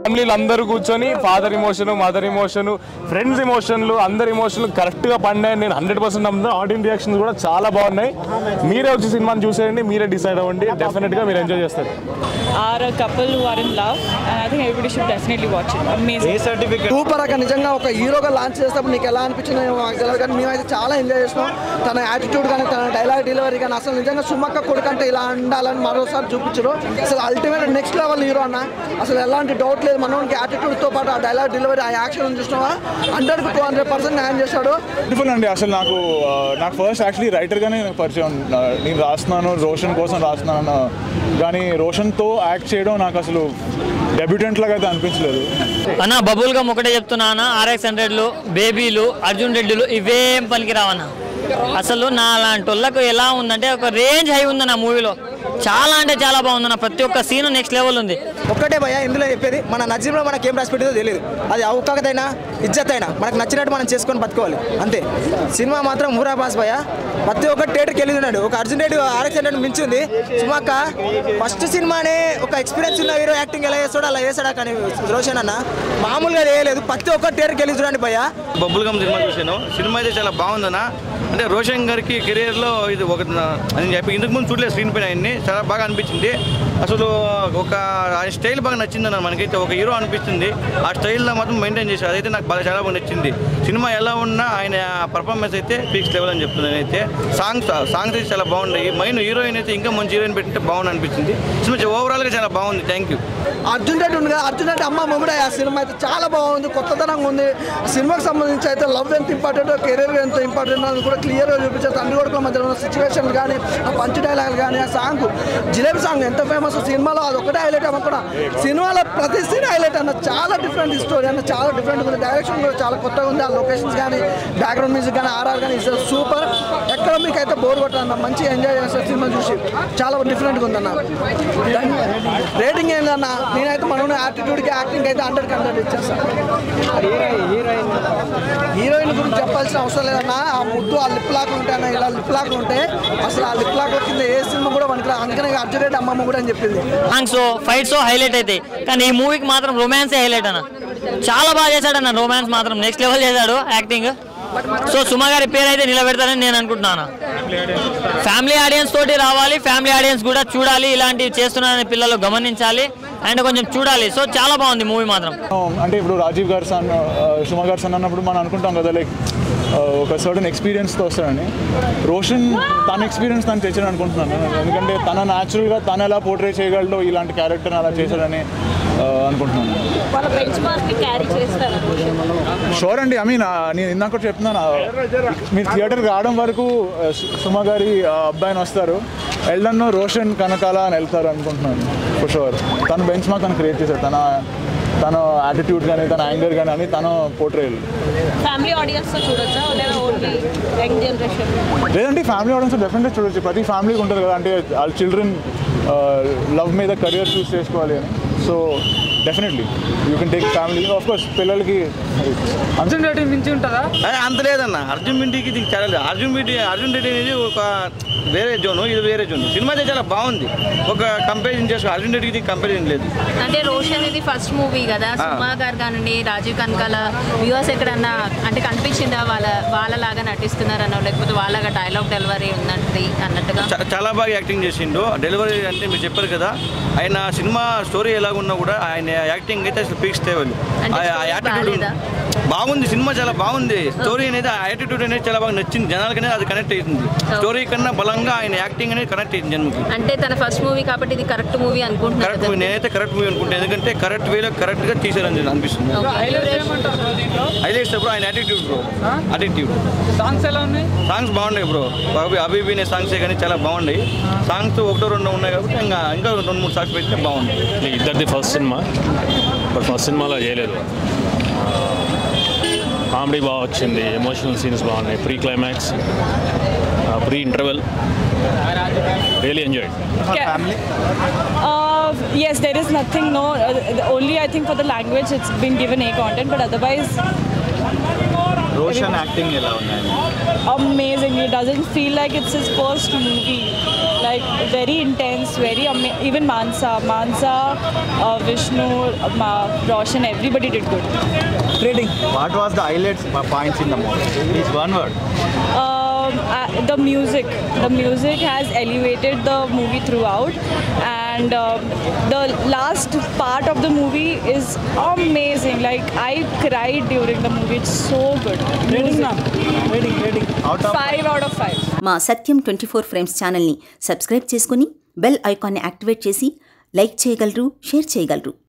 ఫ్యామిలీలు అందరూ కూర్చొని father emotion, mother emotion, friends ఇమోషన్లు, అందరి ఇమోషన్లు కరెక్ట్గా పండాయి. నేను 100% నమ్ముతాను. ఆడియన్స్ రియాక్షన్స్ కూడా చాలా బాగున్నాయి. మీరే వచ్చి సినిమాని చూసేయండి, మీరే డిసైడ్ అవ్వండి. డెఫినెట్గా మీరు ఎంజాయ్ చేస్తారు. Are a couple who are in love, and I think everybody should definitely watch it. Amazing. Super అక్క. నిజంగా ఒక హీరోగా లాంచ్ చేసేటప్పుడు నీకు ఎలా అనిపించింది నాకు తెలియదు, కానీ మేమైతే చాలా ఎంజాయ్ చేసినాం. తన యాటిట్యూడ్ కానీ, తన డైలాగ్ డెలివరీ కానీ, అసలు నిజంగా సుమక్క కొడుకంటే ఇలా ఉండాలని మరోసారి చూపించారు. అసలు అల్టిమేట్ నెక్స్ట్ లెవెల్ హీరో అన్న. అసలు ఎలాంటి డౌట్ లేదు. మనోనికి యాటిట్యూడ్తో పాటు ఆ డైలాగ్ డెలివరీ, ఆ యాక్షన్ చూసినావా 100% న్యాయం చేశాడు. బ్యూటిఫుల్ అండి. అసలు నాకు ఫస్ట్ యాక్చువల్లీ రైటర్గానే పరిచయం. నేను రాస్తున్నాను, రోషన్ కోసం రాస్తున్నాను, కానీ రోషన్తో యాక్ట్ చేయడం నాకు అసలు డెబ్యూటెంట్ లాగా అయితే అనిపించలేదు. అన్న బబుల్ గమ్ ఒకటే చెప్తున్నా అన్న, RX100లు, బేబీలు, అర్జున్ రెడ్డిలు ఇవేం పనికి రావన్న. అసలు నా లాంటి వాళ్ళకు ఎలా ఉందంటే ఒక రేంజ్ హై ఉందన్న మూవీలో. చాలా అంటే చాలా బాగుందన్న. ప్రతి ఒక్క సీన్ నెక్స్ట్ లెవెల్ ఉంది. ఒక్కటే భయ ఇందులో చెప్పేది, మన నజీంలో మనకి ఏం రాసిపెట్టేదో తెలియదు. అది అవకాశమైనా ఇజ్జత్ అయినా మనకు నచ్చినట్టు మనం చేసుకొని బతుకోవాలి అంతే. సినిమా మాత్రం ఊరా బాస్ భయ. ప్రతి ఒక్క థియేటర్కి వెళ్ళి ఉన్నాడు. ఒక అర్జున్ రెడ్డి RX100 మించింది సుమక్క. ఫస్ట్ సినిమానే ఒక ఎక్స్పీరియన్స్ ఉన్న హీరో యాక్టింగ్ ఎలా చేస్తాడో అలా చేస్తాడా, కానీ రోషన్ అన్న మామూలుగా చేయలేదు. ప్రతి ఒక్క థియేటర్కి వెళ్ళి చూడండి భయ. బబుల్ గమ్ సినిమా చూసాను. సినిమా అయితే చాలా బాగుందన్న. అంటే రోషన్ గారికి కెరీర్లో ఇది ఒక అని చెప్పి ఇంతకు ముందు చూడలేదు స్క్రీన్ పైన. ఆయన్ని చాలా బాగా అనిపించింది. అసలు ఒక ఆయన స్టైల్ బాగా నచ్చిందన్న. మనకైతే ఒక హీరో అనిపిస్తుంది. ఆ స్టైల్లో మాత్రం మెయింటైన్ చేశారు. అదైతే నాకు చాలా బాగా నచ్చింది. సినిమా ఎలా ఉన్నా ఆయన పర్ఫార్మెన్స్ అయితే ఫిక్స్ లెవెల్ అని చెప్తున్నాను. అయితే సాంగ్స్ అయితే చాలా బాగున్నాయి. మెయిన్ హీరోయిన్ అయితే ఇంకా మంచి హీరోయిన్ పెట్టి బాగుంది అనిపించింది. సినిమా ఓవరాల్గా చాలా బాగుంది. Thank you. అర్జున్ రెడ్డి ఉంది కదా, అర్జున్ రెడ్డి అమ్మ మొగుడే. ఆ సినిమా అయితే చాలా బాగుంది, కొత్తదనంగా ఉంది. సినిమాకి సంబంధించి అయితే లవ్ ఎంత ఇంపార్టెంట్, కెరీర్ ఎంత ఇంపార్టెంట్ అని కూడా క్లియర్గా చూపించారు. తండ్రి కొడుకుల మధ్య ఉన్న సిచ్యువేషన్ కానీ, ఆ పంచ్ డైలాగ్ కానీ, ఆ సాంగ్ జిలేబీ సాంగ్ ఎంత ఫేమస్ సినిమాలో, అది ఒకటే హైలైట్ అమ్మ కూడా. సినిమాలో ప్రతి సీన్ హైలైట్ అన్న. చాలా డిఫరెంట్ స్టోరీ అన్న, చాలా డిఫరెంట్ ఉంది. డైరెక్షన్ కూడా చాలా కొత్తగా ఉంది. ఆ లొకేషన్స్ కానీ, బ్యాక్గ్రౌండ్ మ్యూజిక్ కానీ, RR కానీ ఇస్ సూపర్. ఎక్కడ మీకు అయితే బోర్ కొట్టన్న, మంచిగా ఎంజాయ్ చేస్తారు సినిమా చూసి. చాలా డిఫరెంట్గా ఉందన్న. రేటింగ్ ఏంటన్న, నేనైతే మనం యాటిట్యూడ్కి యాక్టింగ్ అయితే 100 ఇచ్చేస్తాను. హీరోయిన్ గురించి చెప్పాల్సిన అవసరం లేదన్న. ఆ ముద్దు, ఆ లిప్ లాక్ ఉంటే అన్న, ఇలా లిప్ లాక్ ఉంటే అసలు ఆ లిప్ లాక్ కింద ఏ సినిమా కూడా పనికిరా. అందుకనే అర్జున్ రెడ్డి అమ్మమ్మ కూడా అని చెప్పింది. సాంగ్స్ ఫైట్స్ హైలైట్ అయితే, కానీ ఈ మూవీకి మాత్రం రొమాన్సే హైలైట్ అన్న. చాలా బాగా చేశాడన్న. రొమాన్స్ మాత్రం నెక్స్ట్ లెవెల్ చేశాడు యాక్టింగ్. సో సుమ గారి పేరు అయితే నిలబెడతారని నేను అనుకుంటున్నాను. ఫ్యామిలీ ఆడియన్స్ తోటి రావాలి, ఫ్యామిలీ ఆడియన్స్ కూడా చూడాలి. ఇలాంటివి చేస్తున్నారని పిల్లలు గమనించాలి అండ్ కొంచెం చూడాలి. సో చాలా బాగుంది మూవీ మాత్రం. అంటే ఇప్పుడు రాజీవ్ గారు సన్, సుమ గారు సన్ అన్నప్పుడు మనం అనుకుంటాం కదా, లైక్ ఒక సర్టన్ ఎక్స్పీరియన్స్తో వస్తాడని. రోషన్ తన ఎక్స్పీరియన్స్ తను తెచ్చాడు అనుకుంటున్నాను. ఎందుకంటే తన న్యాచురల్గా తను ఎలా పోర్ట్రే చేయగలడో ఇలాంటి క్యారెక్టర్ని అలా చేశాడని అనుకుంటున్నాను. షూర్ అండి. ఐ మీన్ నేను ఇందాక చెప్తున్నాను, మీరు థియేటర్కి రావడం వరకు సుమ గారి అబ్బాయిని వస్తారు, ఎల్డన్నో రోషన్ కనకాల అని వెళ్తారు అనుకుంటున్నాను. ఫర్ షూర్ తన బెంచ్ మార్క్ తను క్రియేట్ చేశారు. తన యాటిట్యూడ్ కానీ, తన యాంగర్ కానీ అని తను పోర్ట్రేయల్. ఫ్యామిలీ ఆడియన్స్ చూడొచ్చా లేదా ఓన్లీ యంగ్ జనరేషన్? లేదంటే ఫ్యామిలీ ఆడియన్స్ డెఫినెట్గా చూడొచ్చు. ప్రతి ఫ్యామిలీకి ఉంటుంది కదా, అంటే వాళ్ళ చిల్డ్రన్ లవ్ మీద కెరియర్ చూస్ చేసుకోవాలి అని. So definitely you can take family. Of course పిల్లలకి అర్జున్ రెడ్డి మించి ఉంటుందా? అంత లేదన్న. అర్జున్ రెడ్డికి దీనికి చాలా లేదు. అర్జున్ రెడ్డి అనేది ఒక వేరే జోను, ఇది వేరే జోను. సినిమా అయితే చాలా బాగుంది. ఒక కంపారిజన్ చేసుకో, అర్జున్ రెడ్డికి కంపారిజన్ లేదు. అంటే రోషన్ ఇది ఫస్ట్ మూవీ కదా, సుమా గారు కానివ్వండి, రాజీవ్ కనకాల వ్యూవర్స్ ఎక్కడన్నా అంటే కనిపించిందా వాళ్ళలాగా నటిస్తున్నారనో, లేకపోతే వాళ్ళగా డైలాగ్ డెలివరీ ఉందండి అన్నట్టుగా? చాలా బాగా యాక్టింగ్ చేసిండు. డెలివరీ అంటే మీరు చెప్పారు కదా, ఆయన సినిమా స్టోరీ ఎలాగున్నా కూడా ఆయన యాక్టింగ్ అయితే అసలు ఫిక్స్ తేవాలి. యాటిట్యూడ్ బాగుంది. సినిమా చాలా బాగుంది. స్టోరీ అనేది, ఆ యాటిట్యూడ్ అనేది చాలా బాగా నచ్చింది జనాలకి. అనేది అది కనెక్ట్ అవుతుంది. స్టోరీ కన్నా బలంగా ఆయన యాక్టింగ్ అనేది కనెక్ట్ అయింది జన్మకి. అంటే తన ఫస్ట్ మూవీ కాబట్టి ఇది కరెక్ట్ మూవీ అనుకుంటున్నాను. కరెక్ట్ మూవీ, నేనైతే కరెక్ట్ మూవీ అనుకుంటాను. ఎందుకంటే కరెక్ట్ వేలో కరెక్ట్గా తీసారని అనిపిస్తుంది. హైలైట్స్ బ్రో ఆయన యాటిట్యూడ్. Bro attitude. సాంగ్స్ ఎలా ఉన్నాయి? సాంగ్స్ బాగున్నాయి బ్రో. అభినే సాంగ్సే కానీ చాలా బాగున్నాయి. సాంగ్స్ 1-2 ఉన్నాయి కాబట్టి ఇంకా 2-3 సాంగ్స్ పెడితే బాగుంది. ఇద్దరిది ఫస్ట్ సినిమా, బట్ ఫస్ట్ సినిమాలో చేయలేదు. కామెడీ బాగా వచ్చింది, ఎమోషనల్ సీన్స్ బాగున్నాయి, pre climax, pre interval, really enjoyed. Yes, there is nothing, no. Only I think for the language it's been given A content, but otherwise Roshan acting ఎలా ఉంది? amazing. It doesn't feel like it's his first movie. Like like very intense, very even Mansa, Vishnu, Roshan, everybody did good. Rating. What was the highlights points in the movie? Please, one word. The music has elevated the movie throughout, and the last part of the movie is amazing. Like I cried during the movie. It's so good. Rating. Out of 5 out of 5. మా సత్యం 24 frames ఛానల్ని subscribe చేసుకుని bell ఐకాన్ని activate చేసి like చేయగలరు, share చేయగలరు.